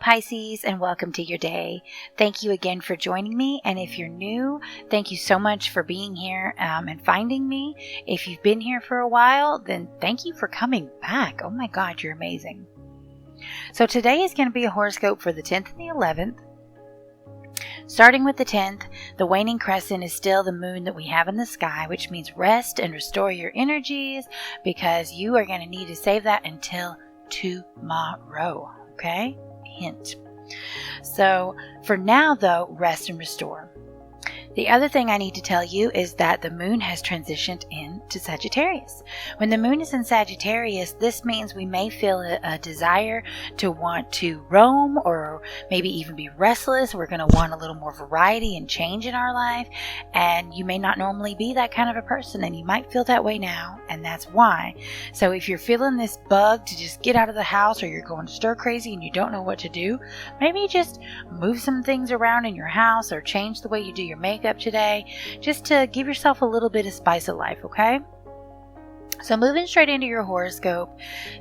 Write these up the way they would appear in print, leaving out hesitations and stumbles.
Pisces, and welcome to your day. Thank you again for joining me. And if you're new, thank you so much for being here and finding me. If you've been here for a while, then thank you for coming back. Oh my God, you're amazing. So today is going to be a horoscope for the 10th and the 11th. Starting with the 10th, the waning crescent is still the moon that we have in the sky, which means rest and restore your energies because you are going to need to save that until tomorrow. Okay? Hint. So for now, though, rest and restore. The other thing I need to tell you is that the moon has transitioned into Sagittarius. When the moon is in Sagittarius, this means we may feel a desire to want to roam or maybe even be restless. We're going to want a little more variety and change in our life. And you may not normally be that kind of a person, and you might feel that way now, and that's why. So if you're feeling this bug to just get out of the house, or you're going stir crazy and you don't know what to do, maybe just move some things around in your house or change the way you do your makeup today, just to give yourself a little bit of spice of life, okay? So moving straight into your horoscope,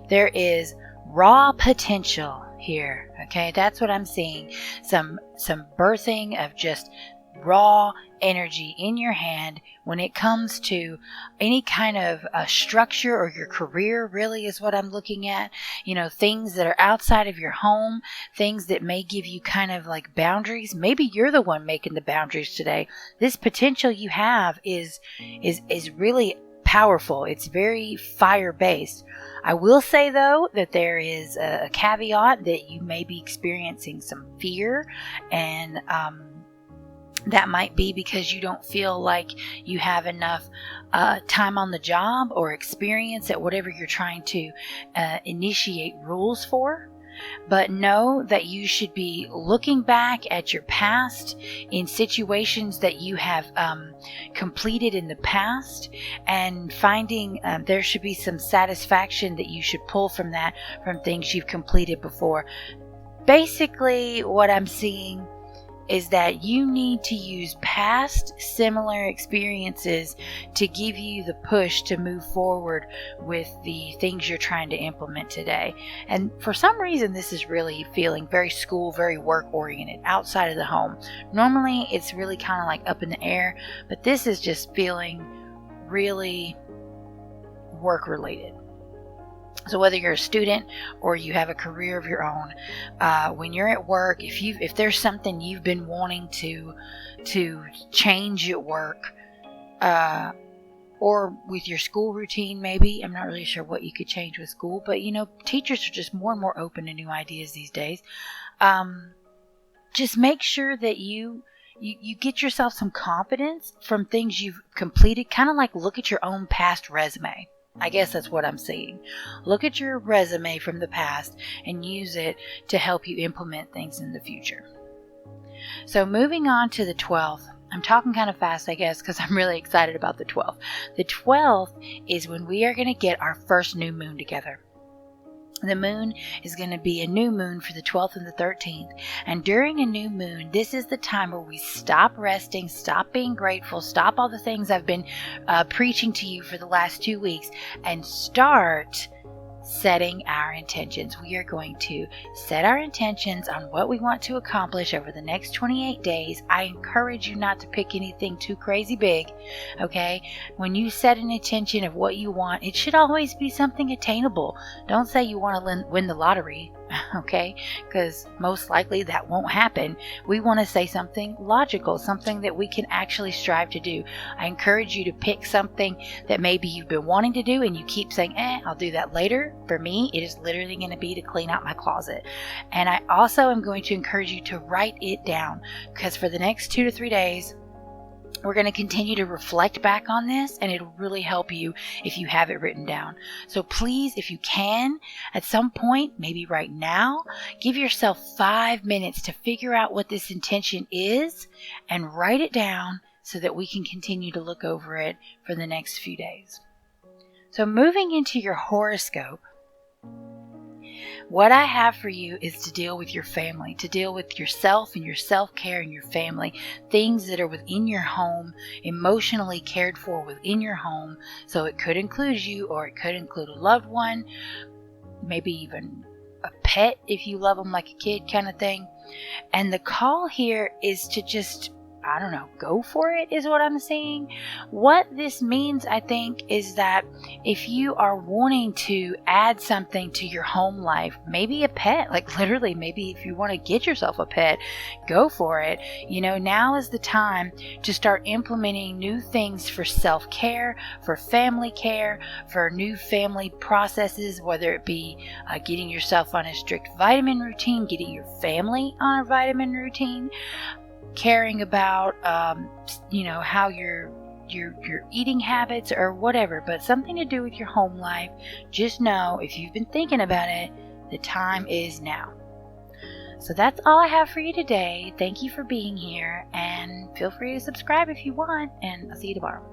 there is raw potential here, okay? That's what I'm seeing. Some birthing of just raw energy in your hand when it comes to any kind of structure or your career, really is what I'm looking at. You know, things that are outside of your home, things that may give you kind of like boundaries. Maybe you're the one making the boundaries today. This potential you have is really powerful. It's very fire-based. I will say, though, that there is a caveat that you may be experiencing some fear, and that might be because you don't feel like you have enough time on the job or experience at whatever you're trying to initiate rules for. But know that you should be looking back at your past in situations that you have completed in the past and finding there should be some satisfaction that you should pull from that, from things you've completed before. Basically, what I'm seeing is that you need to use past similar experiences to give you the push to move forward with the things you're trying to implement today. And for some reason, this is really feeling very school, very work oriented, outside of the home. Normally, it's really kind of like up in the air, but this is just feeling really work related. So whether you're a student or you have a career of your own, when you're at work, if there's something you've been wanting to change at work, or with your school routine, maybe, I'm not really sure what you could change with school, but you know, teachers are just more and more open to new ideas these days. Just make sure that you get yourself some confidence from things you've completed. Kind of like look at your own past resume. I guess that's what I'm seeing. Look at your resume from the past and use it to help you implement things in the future. So moving on to the 12th. I'm talking kind of fast, I guess, because I'm really excited about the 12th. The 12th is when we are going to get our first new moon together. The moon is going to be a new moon for the 12th and the 13th. And during a new moon, this is the time where we stop resting, stop being grateful, stop all the things I've been preaching to you for the last 2 weeks, and start setting our intentions. We are going to set our intentions on what we want to accomplish over the next 28 days. I encourage you not to pick anything too crazy big, okay? When you set an intention of what you want, it should always be something attainable. Don't say you want to win the lottery, okay? Because most likely that won't happen. We want to say something logical, something that we can actually strive to do. I encourage you to pick something that maybe you've been wanting to do and you keep saying, I'll do that later. For me, it is literally going to be to clean out my closet. And I also am going to encourage you to write it down, because for the next 2 to 3 days, we're going to continue to reflect back on this, and it'll really help you if you have it written down. So please, if you can, at some point, maybe right now, give yourself 5 minutes to figure out what this intention is and write it down so that we can continue to look over it for the next few days. So moving into your horoscope, what I have for you is to deal with your family, to deal with yourself and your self-care and your family, things that are within your home, emotionally cared for within your home. So it could include you, or it could include a loved one, maybe even a pet if you love them like a kid kind of thing. And the call here is to just, I don't know, go for it is what I'm saying. What this means, I think, is that if you are wanting to add something to your home life, maybe a pet, like literally, maybe if you want to get yourself a pet, go for it. You know, now is the time to start implementing new things for self-care, for family care, for new family processes, whether it be getting yourself on a strict vitamin routine, getting your family on a vitamin routine, caring about, how your eating habits or whatever, but something to do with your home life. Just know, if you've been thinking about it, the time is now. So that's all I have for you today. Thank you for being here, and feel free to subscribe if you want, and I'll see you tomorrow.